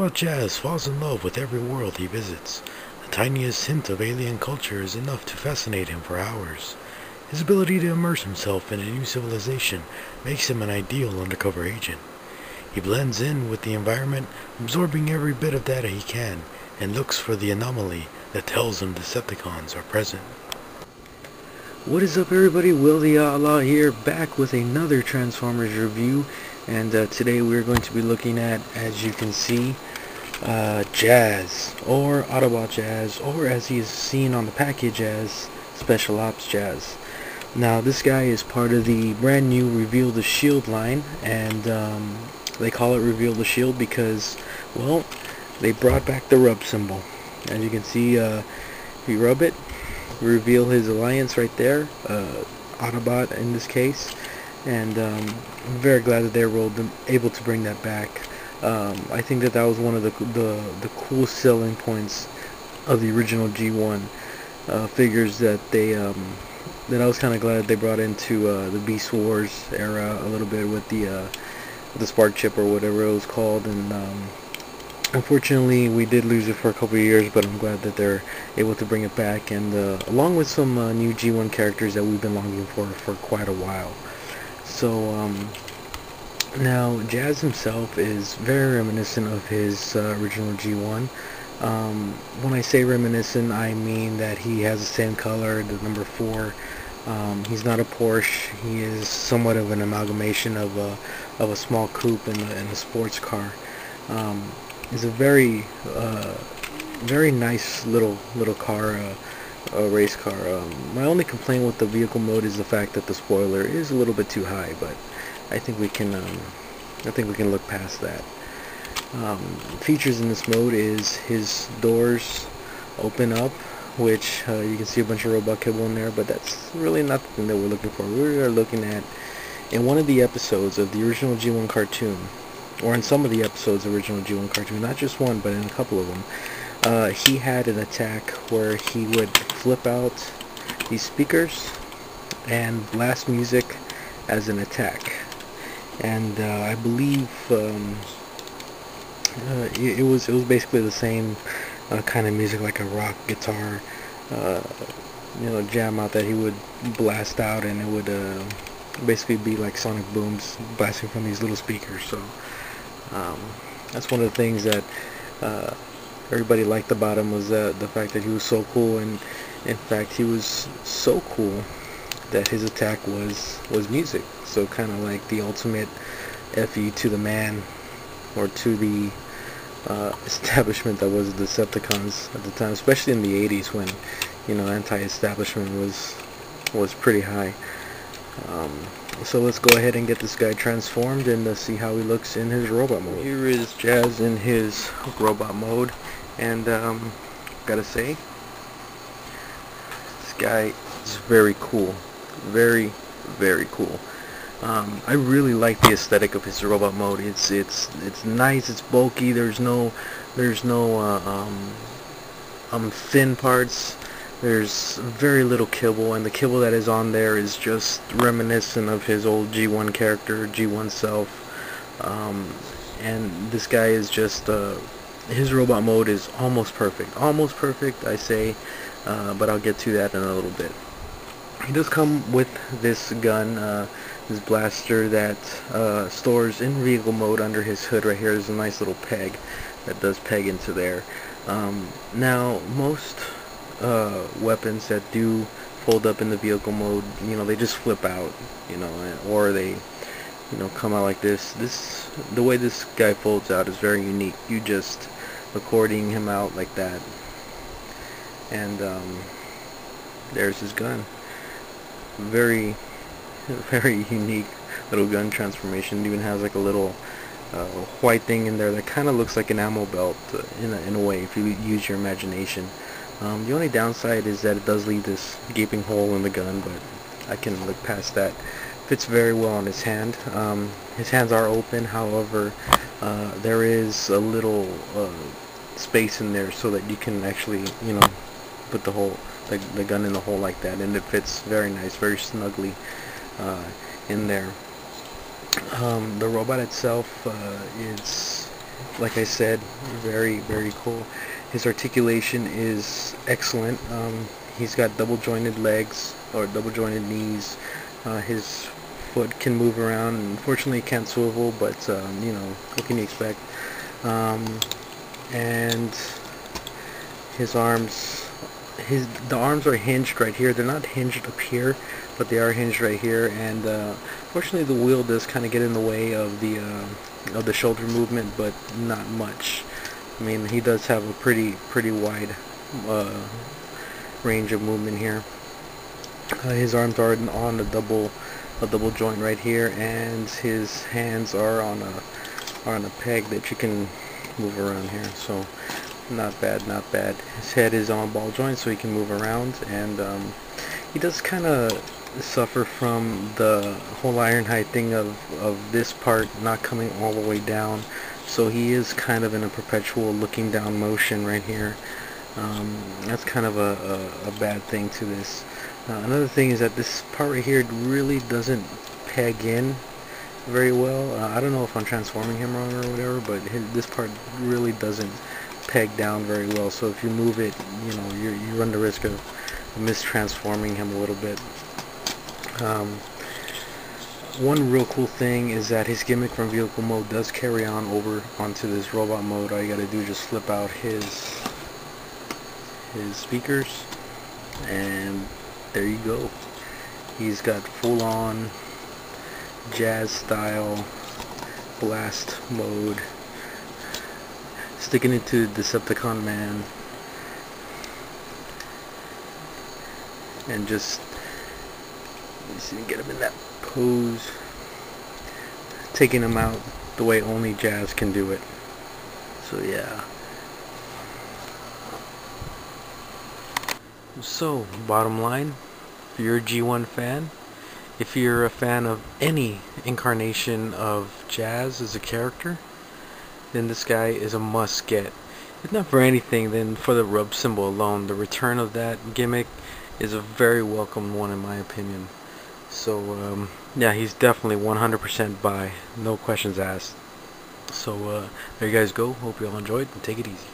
Autobot Jazz falls in love with every world he visits. The tiniest hint of alien culture is enough to fascinate him for hours. His ability to immerse himself in a new civilization makes him an ideal undercover agent. He blends in with the environment, absorbing every bit of data he can, and looks for the anomaly that tells him Decepticons are present. What is up, everybody? Will the Outlaw here, back with another Transformers review, and today we're going to be looking at, as you can see, Jazz, or Autobot Jazz, or as he is seen on the package as Special Ops Jazz. Now this guy is part of the brand new Reveal the Shield line, and they call it Reveal the Shield because, well, they brought back the rub symbol. As you can see, if you rub it, reveal his alliance right there, Autobot in this case, and I'm very glad that they were able to bring that back. I think that was one of the cool selling points of the original G1 figures that that I was kind of glad they brought into the Beast Wars era a little bit with the Spark Chip or whatever it was called, and unfortunately we did lose it for a couple of years, but I'm glad that they're able to bring it back, and along with some new G1 characters that we've been longing for quite a while. So now Jazz himself is very reminiscent of his original G1. When I say reminiscent, I mean that he has the same color, the number 4. He's not a Porsche. He is somewhat of an amalgamation of a small coupe and a sports car. It's a very nice little car, a race car. My only complaint with the vehicle mode is the fact that the spoiler is a little bit too high, but I think we can look past that. Features in this mode is his doors open up, which you can see a bunch of robot kibble in there, but that's really not the thing that we're looking for. We are looking at, in one of the episodes of the original G1 cartoon, or in some of the episodes of the original G1 cartoon, not just one, but in a couple of them, he had an attack where he would flip out these speakers and blast music as an attack. And I believe it was basically the same kind of music, like a rock guitar, jam out that he would blast out, and it would basically be like sonic booms blasting from these little speakers. So that's one of the things that everybody liked about him, was the fact that he was so cool, and in fact he was so cool that his attack was music. So kind of like the ultimate FU to the man, or to the establishment that was the Decepticons at the time, especially in the 80s when, anti-establishment was pretty high. So let's go ahead and get this guy transformed and see how he looks in his robot mode. Here is Jazz in his robot mode, and gotta say, this guy is very cool, very cool. I really like the aesthetic of his robot mode. It's nice. It's bulky. There's no thin parts. There's very little kibble, and the kibble that is on there is just reminiscent of his old G1 character, G1 self. And this guy is just his robot mode is almost perfect. Almost perfect, I say, but I'll get to that in a little bit. He does come with this gun, this blaster that stores in vehicle mode under his hood right here. There's a nice little peg that does peg into there. Now, most weapons that do fold up in the vehicle mode, they just flip out, or they, come out like this. The way this guy folds out is very unique. You just accordioning him out like that, and there's his gun. Very unique little gun transformation. It even has like a little white thing in there that kind of looks like an ammo belt in a way, if you use your imagination. The only downside is that it does leave this gaping hole in the gun, but I can look past that. Fits very well on his hand. His hands are open, however, there is a little space in there so that you can actually, put the gun in the hole like that, and it fits very nice, very snugly in there. The robot itself like I said, very, very cool. His articulation is excellent. He's got double jointed legs or double jointed knees. His foot can move around. Unfortunately, he can't swivel, but you know, what can you expect? And his arms, the arms are hinged right here. They're not hinged up here, but they are hinged right here. And fortunately, the wheel does kind of get in the way of the shoulder movement, but not much. I mean, he does have a pretty wide range of movement here. His arms are on a double joint right here, and his hands are on a peg that you can move around here. So not bad, not bad. His head is on a ball joint, so he can move around, and he does kind of suffer from the whole Ironhide thing of this part not coming all the way down. So he is kind of in a perpetual looking down motion right here. That's kind of a bad thing to this. Another thing is that this part right here really doesn't peg in very well. I don't know if I'm transforming him wrong or whatever, but this part really doesn't peg down very well. So if you move it, you know, you run the risk of mistransforming him a little bit. One real cool thing is that his gimmick from vehicle mode does carry on over onto this robot mode. All you gotta do is just flip out his speakers, and there you go. He's got full-on jazz style blast mode, sticking it to Decepticon Man, and just get him in that pose, taking him out the way only Jazz can do it. So yeah. So bottom line, if you're a G1 fan, if you're a fan of any incarnation of Jazz as a character, then this guy is a must get. If not for anything, then for the rub symbol alone. The return of that gimmick is a very welcome one in my opinion. So yeah, he's definitely 100% buy, no questions asked. So there you guys go. Hope you all enjoyed, and take it easy.